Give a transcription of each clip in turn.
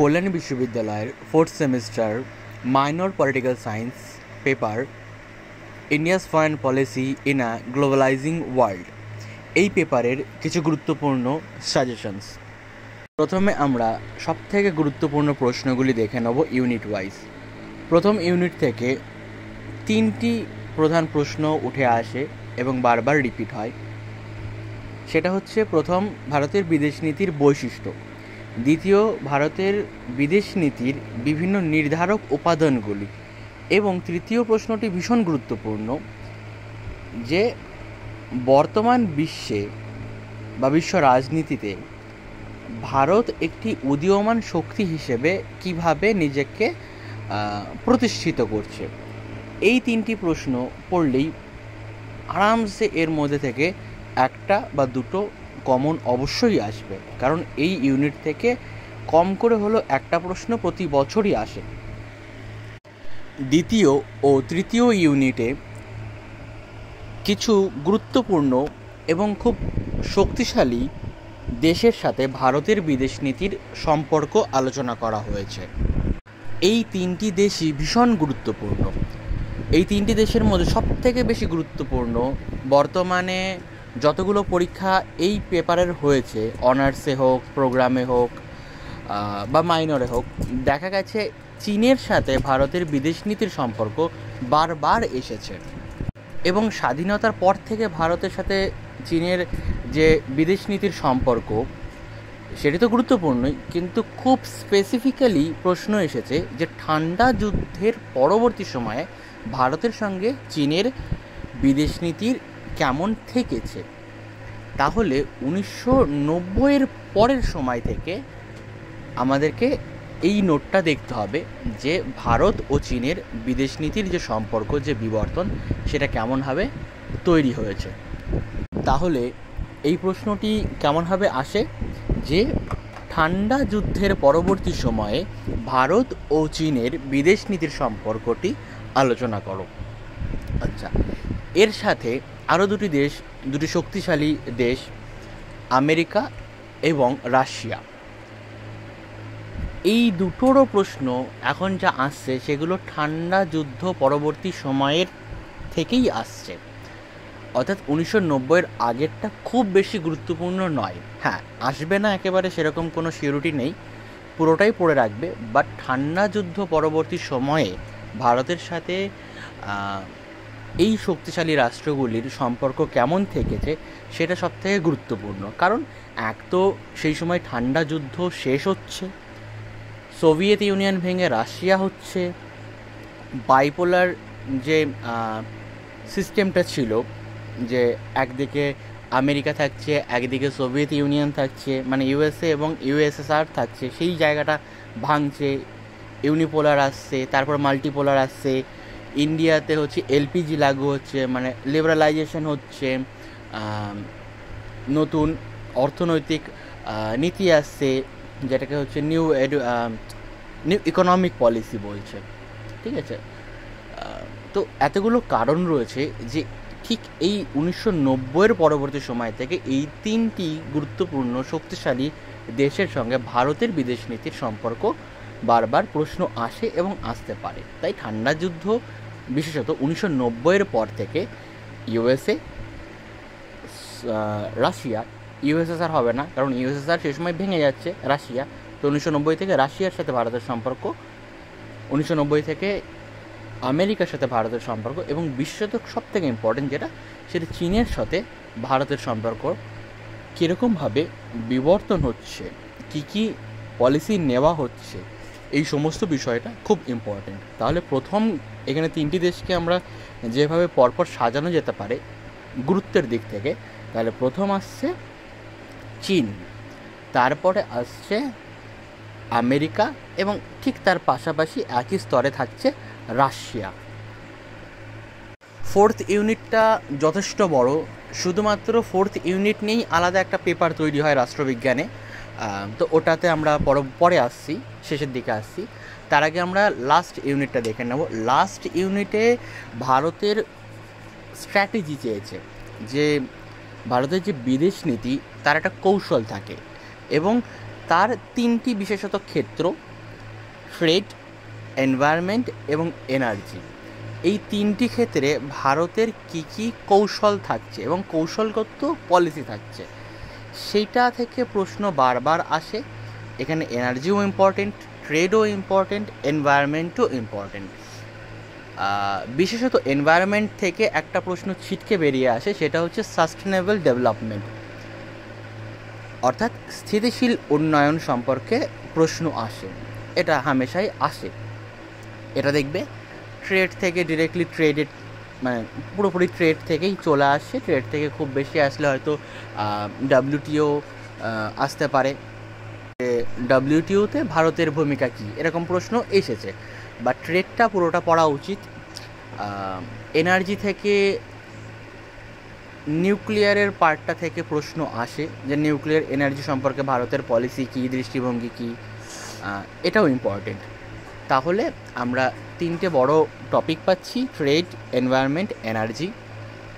কল্যাণী বিশ্ববিদ্যালয়ের fourth semester minor political science paper India's foreign policy in a globalising world, এই পেপারের কিছু গুরুত্বপূর্ণ সাজেশনস। প্রথমে আমরা সবথেকে গুরুত্বপূর্ণ প্রশ্নগুলি দেখে নেব ইউনিট ওয়াইজ। প্রথম ইউনিট থেকে 3টি প্রধান প্রশ্ন উঠে আসে এবং বারবার রিপিট হয়। সেটা হচ্ছে প্রথম, ভারতের বিদেশ নীতির বৈশিষ্ট্য; দ্বিতীয়, ভারতের বিদেশ নীতির বিভিন্ন নির্ধারক উপাদানগুলি; এবং তৃতীয় প্রশ্নটি ভীষণ গুরুত্বপূর্ণ, যে বর্তমান বিশ্বে বা বিশ্ব রাজনীতিতে ভারত একটি উদীয়মান শক্তি হিসেবে কিভাবে নিজেকে প্রতিষ্ঠিত করছে। এই 3টি প্রশ্ন পড়লেই আরামসে এর মধ্যে থেকে একটা বা দুটো কমন অবশ্যই আসবে, কারণ এই ইউনিট থেকে কম করে হলেও একটা প্রশ্ন প্রতি বছরই আসে। দ্বিতীয় ও তৃতীয় ইউনিটে কিছু গুরুত্বপূর্ণ এবং খুব শক্তিশালী দেশের সাথে ভারতের বিদেশ নীতির সম্পর্ক আলোচনা করা হয়েছে। এই 3টি দেশই ভীষণ গুরুত্বপূর্ণ। এই 3টি দেশের মধ্যে সবথেকে বেশি গুরুত্বপূর্ণ, বর্তমানে যতগুলো পরীক্ষা এই পেপারের হয়েছে, অনার্সে হোক, প্রোগ্রামে হোক বা মাইনরে হোক, দেখা গেছে চীনের সাথে ভারতের বিদেশ নীতির সম্পর্ক বারবার এসেছে। এবং স্বাধীনতার পর থেকে ভারতের সাথে চীনের যে বিদেশ নীতির সম্পর্ক, সেটি তো গুরুত্বপূর্ণই, কিন্তু খুব স্পেসিফিক্যালি প্রশ্ন এসেছে যে ঠান্ডা যুদ্ধের পরবর্তী সময়ে ভারতের সঙ্গে চীনের বিদেশ নীতির কেমন থেকেছে। তাহলে 1990-এর পরের সময় থেকে আমাদেরকে এই নোটটা দেখতে হবে যে ভারত ও চীনের বিদেশ নীতির যে সম্পর্ক, যে বিবর্তন, সেটা কেমনভাবে তৈরি হয়েছে। তাহলে এই প্রশ্নটি কেমনভাবে আসে যে ঠান্ডা যুদ্ধের পরবর্তী সময়ে ভারত ও চীনের বিদেশ নীতির সম্পর্কটি আলোচনা করো। আচ্ছা, এর সাথে আরও দুটি শক্তিশালী দেশ, আমেরিকা এবং রাশিয়া। এই দুটোরও প্রশ্ন এখন যা আসছে সেগুলো ঠান্ডা যুদ্ধ পরবর্তী সময়ের থেকেই আসছে, অর্থাৎ 1990-এর আগেরটা খুব বেশি গুরুত্বপূর্ণ নয়। হ্যাঁ, আসবে না একেবারে সেরকম কোনো সিউরিটি নেই, পুরোটাই পড়ে রাখবে, বাট ঠান্ডা যুদ্ধ পরবর্তী সময়ে ভারতের সাথে এই শক্তিশালী রাষ্ট্রগুলির সম্পর্ক কেমন থেকেছে সেটা সবথেকে গুরুত্বপূর্ণ। কারণ এক তো সেই সময় ঠান্ডা যুদ্ধ শেষ হচ্ছে, সোভিয়েত ইউনিয়ন ভেঙে রাশিয়া হচ্ছে, বাইপোলার যে সিস্টেমটা ছিল, যে একদিকে আমেরিকা থাকছে, একদিকে সোভিয়েত ইউনিয়ন থাকছে, মানে ইউএসএ এবং ইউএসএসআর থাকছে, সেই জায়গাটা ভাঙছে, ইউনিপোলার আসছে, তারপর মাল্টিপোলার আসছে, ইন্ডিয়াতে হচ্ছে এলপিজি লাগু হচ্ছে, মানে লিবারালাইজেশন হচ্ছে, নতুন অর্থনৈতিক নীতি আসছে, যেটাকে হচ্ছে নিউ ইকোনমিক পলিসি বলছে। ঠিক আছে, তো এতগুলো কারণ রয়েছে যে ঠিক এই 1990-এর পরবর্তী সময় থেকে এই 3টি গুরুত্বপূর্ণ শক্তিশালী দেশের সঙ্গে ভারতের বিদেশ নীতির সম্পর্ক বারবার প্রশ্ন আসে এবং আসতে পারে। তাই ঠান্ডা যুদ্ধ বিশেষত 1990-এর পর থেকে ইউএসএ, রাশিয়া, ইউএসএসআর হবে না, কারণ ইউএসএসআর সেই সময় ভেঙে যাচ্ছে, রাশিয়া, তো 1990 থেকে রাশিয়ার সাথে ভারতের সম্পর্ক, 1990 থেকে আমেরিকার সাথে ভারতের সম্পর্ক, এবং বিশ্বত সবথেকে ইম্পর্টেন্ট যেটা, সেটা চীনের সাথে ভারতের সম্পর্ক কীরকমভাবে বিবর্তন হচ্ছে, কী কী পলিসি নেওয়া হচ্ছে, এই সমস্ত বিষয়টা খুব ইম্পর্টেন্ট। তাহলে প্রথম এখানে 3টি দেশকে আমরা যেভাবে পরপর সাজানো যেতে পারে গুরুত্বের দিক থেকে, তাহলে প্রথম আসছে চীন, তারপরে আসছে আমেরিকা, এবং ঠিক তার পাশাপাশি একই স্তরে থাকছে রাশিয়া। ফোর্থ ইউনিটটা যথেষ্ট বড়, শুধুমাত্র ফোর্থ ইউনিট নিয়েই আলাদা একটা পেপার তৈরি হয় রাষ্ট্রবিজ্ঞানে, তো ওটাতে আমরা পরে আসছি, শেষের দিকে আসছি। তার আগে আমরা লাস্ট ইউনিটটা দেখে নেব। লাস্ট ইউনিটে ভারতের স্ট্র্যাটেজি চেয়েছে, যে ভারতের যে বিদেশ নীতি তার একটা কৌশল থাকে, এবং তার 3টি বিশেষত ক্ষেত্র, ট্রেড, এনভায়রনমেন্ট এবং এনার্জি, এই তিনটি ক্ষেত্রে ভারতের কী কী কৌশল থাকছে এবং কৌশলগত পলিসি থাকছে, সেইটা থেকে প্রশ্ন বারবার আসে। এখানে এনার্জিও ইম্পর্টেন্ট, ট্রেডও ইম্পর্টেন্ট, এনভায়রনমেন্টও ইম্পর্টেন্ট। বিশেষত এনভায়রনমেন্ট থেকে একটা প্রশ্ন ছিটকে বেরিয়ে আসে, সেটা হচ্ছে সাস্টেনেবল ডেভেলপমেন্ট, অর্থাৎ স্থিতিশীল উন্নয়ন সম্পর্কে প্রশ্ন আসে। এটা হামেশাই আসে। এটা দেখবে ট্রেড থেকে ডিরেক্টলি ট্রেডেড, মানে পুরোপুরি ট্রেড থেকেই চলে আসে। ট্রেড থেকে খুব বেশি আসলে হয়তো WTO আসতে পারে, WTOতে ভারতের ভূমিকা কী, এরকম প্রশ্ন এসেছে। বা ট্রেডটা পুরোটা পড়া উচিত। এনার্জি থেকে নিউক্লিয়ারের পার্টটা থেকে প্রশ্ন আসে, যে নিউক্লিয়ার এনার্জি সম্পর্কে ভারতের পলিসি কী, দৃষ্টিভঙ্গি কী, এটাও ইম্পর্টেন্ট। তাহলে আমরা তিনটে বড় টপিক পাচ্ছি: ট্রেড, এনভায়রনমেন্ট, এনার্জি।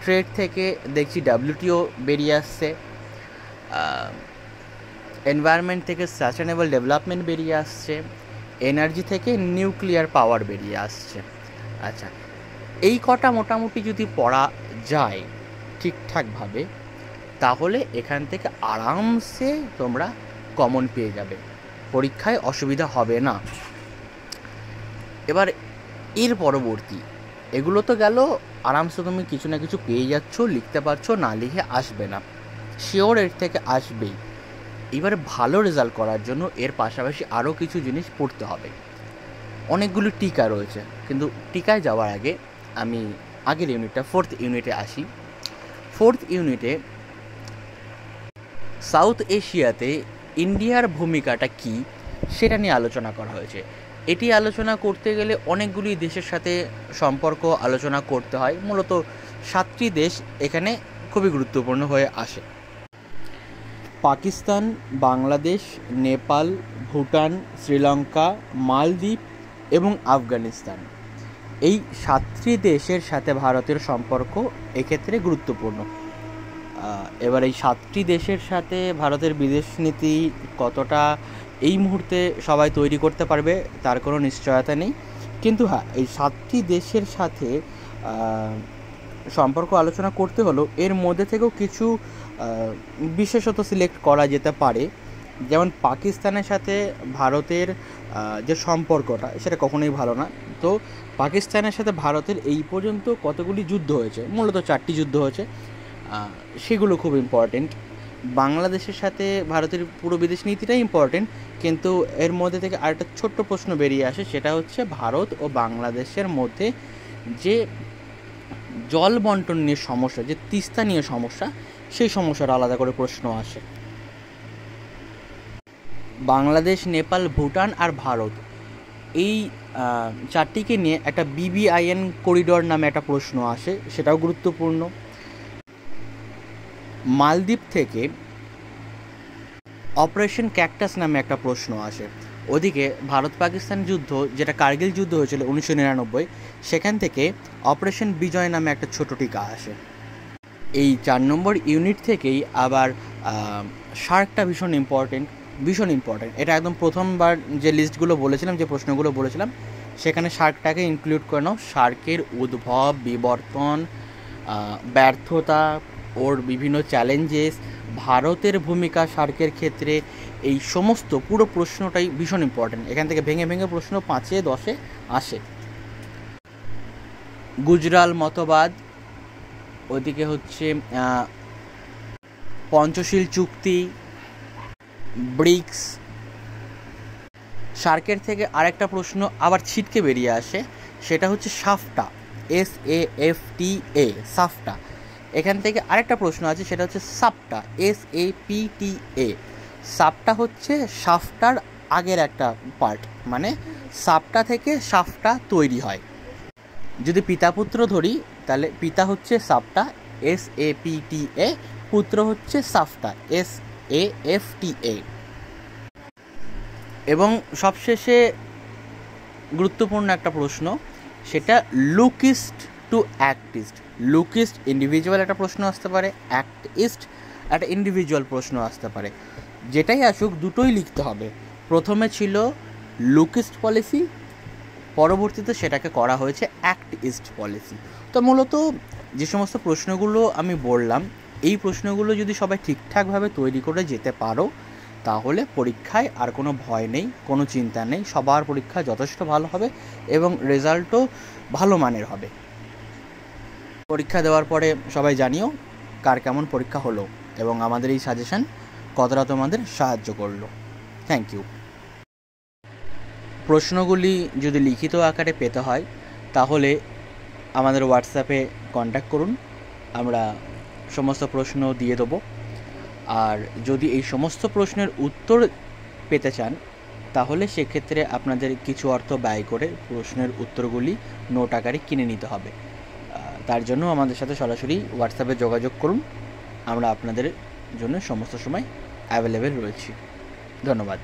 ট্রেড থেকে দেখছি WTO বেরিয়ে আসছে, এনভায়রনমেন্ট থেকে সাস্টেনেবল ডেভেলপমেন্ট বেরিয়ে আসছে, এনার্জি থেকে নিউক্লিয়ার পাওয়ার বেরিয়ে আসছে। আচ্ছা, এই কটা মোটামুটি যদি পড়া যায় ঠিকঠাকভাবে, তাহলে এখান থেকে আরামসে তোমরা কমন পেয়ে যাবে, পরীক্ষায় অসুবিধা হবে না। এবার এর পরবর্তী এগুলো তো গেল, আরামসে তুমি কিছু না কিছু পেয়ে যাচ্ছ, লিখতে পারছো, না লিখে আসবে না, শিওর এর থেকে আসবেই। এবার ভালো রেজাল্ট করার জন্য এর পাশাপাশি আরও কিছু জিনিস পড়তে হবে। অনেকগুলো টিকা রয়েছে, কিন্তু টিকায় যাওয়ার আগে আমি আগের ইউনিটটা 4th ইউনিটে আসি। 4th ইউনিটে সাউথ এশিয়াতে ইন্ডিয়ার ভূমিকাটা কী সেটা নিয়ে আলোচনা করা হয়েছে। এটি আলোচনা করতে গেলে অনেকগুলি দেশের সাথে সম্পর্ক আলোচনা করতে হয়। মূলত 7টি দেশ এখানে খুবই গুরুত্বপূর্ণ হয়ে আসে: পাকিস্তান, বাংলাদেশ, নেপাল, ভুটান, শ্রীলঙ্কা, মালদ্বীপ এবং আফগানিস্তান। এই 7টি দেশের সাথে ভারতের সম্পর্ক এক্ষেত্রে গুরুত্বপূর্ণ। এবার এই 7টি দেশের সাথে ভারতের বিদেশ নীতি কতটা এই মুহূর্তে সবাই তৈরি করতে পারবে তার কোনো নিশ্চয়তা নেই, কিন্তু হ্যাঁ, এই 7টি দেশের সাথে সম্পর্ক আলোচনা করতে হলেও এর মধ্যে থেকেও কিছু বিশেষত সিলেক্ট করা যেতে পারে। যেমন পাকিস্তানের সাথে ভারতের যে সম্পর্কটা, সেটা কখনোই ভালো না। তো পাকিস্তানের সাথে ভারতের এই পর্যন্ত কতগুলি যুদ্ধ হয়েছে, মূলত 4টি যুদ্ধ হয়েছে, সেগুলো খুব ইম্পর্টেন্ট। বাংলাদেশের সাথে ভারতের পুরো বিদেশ নীতিটাই ইম্পর্টেন্ট, কিন্তু এর মধ্যে থেকে আরেকটা ছোট্ট প্রশ্ন বেরিয়ে আসে, সেটা হচ্ছে ভারত ও বাংলাদেশের মধ্যে যে জল বন্টন নিয়ে সমস্যা, যে তিস্তা নিয়ে সমস্যা, সেই সমস্যার আলাদা করে প্রশ্ন আসে। বাংলাদেশ, নেপাল, ভুটান আর ভারত, এই 4টিকে নিয়ে একটা BBIN করিডোর নামে একটা প্রশ্ন আসে, সেটাও গুরুত্বপূর্ণ। মালদ্বীপ থেকে অপারেশন ক্যাকটাস নামে একটা প্রশ্ন আসে। ওদিকে ভারত পাকিস্তান যুদ্ধ, যেটা কার্গিল যুদ্ধ হয়েছিল 1999, সেখান থেকে অপারেশন বিজয় নামে একটা ছোট টিকা আসে। এই 4 নম্বর ইউনিট থেকেই আবার শার্কটা ভীষণ ইম্পর্টেন্ট। এটা একদম প্রথমবার যে লিস্টগুলো বলেছিলাম, যে প্রশ্নগুলো বলেছিলাম, সেখানে শার্কটাকে ইনক্লুড করে নাও। শার্কের উদ্ভব, বিবর্তন, ব্যর্থতা, ওর বিভিন্ন চ্যালেঞ্জেস, ভারতের ভূমিকা শার্কের ক্ষেত্রে, এই সমস্ত পুরো প্রশ্নটাই ভীষণ ইম্পর্টেন্ট। এখান থেকে ভেঙে ভেঙে প্রশ্ন 5-এ 10-এ আসে। গুজরাল মতবাদ, ওইদিকে হচ্ছে পঞ্চশীল চুক্তি, ব্রিক্স। শার্কের থেকে আরেকটা প্রশ্ন আবার ছিটকে বেরিয়ে আসে, সেটা হচ্ছে সাফটা, SAFTA, সাফটা। এখান থেকে আরেকটা প্রশ্ন আছে, সেটা হচ্ছে সাপটা, SAPTA। সাপটা হচ্ছে সাফটার আগের একটা পার্ট, মানে সাপটা থেকে সাফটা তৈরি হয়। যদি পিতা পুত্র ধরি, তাহলে পিতা হচ্ছে সাপটা, SAPTA, পুত্র হচ্ছে সাফটা, SAFTA। এবং সবশেষে গুরুত্বপূর্ণ একটা প্রশ্ন, সেটা লুকিস্ট টু অ্যাক্টিস্ট। লুকিস্ট ইন্ডিভিজুয়াল একটা প্রশ্ন আসতে পারে, অ্যাক্টিস্ট একটা ইন্ডিভিজুয়াল প্রশ্ন আসতে পারে। যেটাই আসুক দুটোই লিখতে হবে। প্রথমে ছিল লুক ইস্ট পলিসি, পরবর্তীতে সেটাকে করা হয়েছে অ্যাক্ট ইস্ট পলিসি। তো মূলত যে সমস্ত প্রশ্নগুলো আমি বললাম, এই প্রশ্নগুলো যদি সবাই ঠিকঠাকভাবে তৈরি করে যেতে পারো, তাহলে পরীক্ষায় আর কোনো ভয় নেই, কোনো চিন্তা নেই, সবার পরীক্ষা যথেষ্ট ভালো হবে এবং রেজাল্টও ভালো মানের হবে। পরীক্ষা দেওয়ার পরে সবাই জানিও কার কেমন পরীক্ষা হলো এবং আমাদের এই সাজেশান কতটা তোমাদের সাহায্য করলো। Thank you. প্রশ্নগুলি যদি লিখিত আকারে পেতে হয় তাহলে আমাদের হোয়াটসঅ্যাপে কন্ট্যাক্ট করুন, আমরা সমস্ত প্রশ্ন দিয়ে দেবো। আর যদি এই সমস্ত প্রশ্নের উত্তর পেতে চান তাহলে সেক্ষেত্রে আপনাদের কিছু অর্থ ব্যয় করে প্রশ্নের উত্তরগুলি নোট আকারে কিনে নিতে হবে। তার জন্য আমাদের সাথে সরাসরি হোয়াটসঅ্যাপে যোগাযোগ করুন, আমরা আপনাদের জন্য সমস্ত সময় অ্যাভেলেবেল রয়েছি। ধন্যবাদ।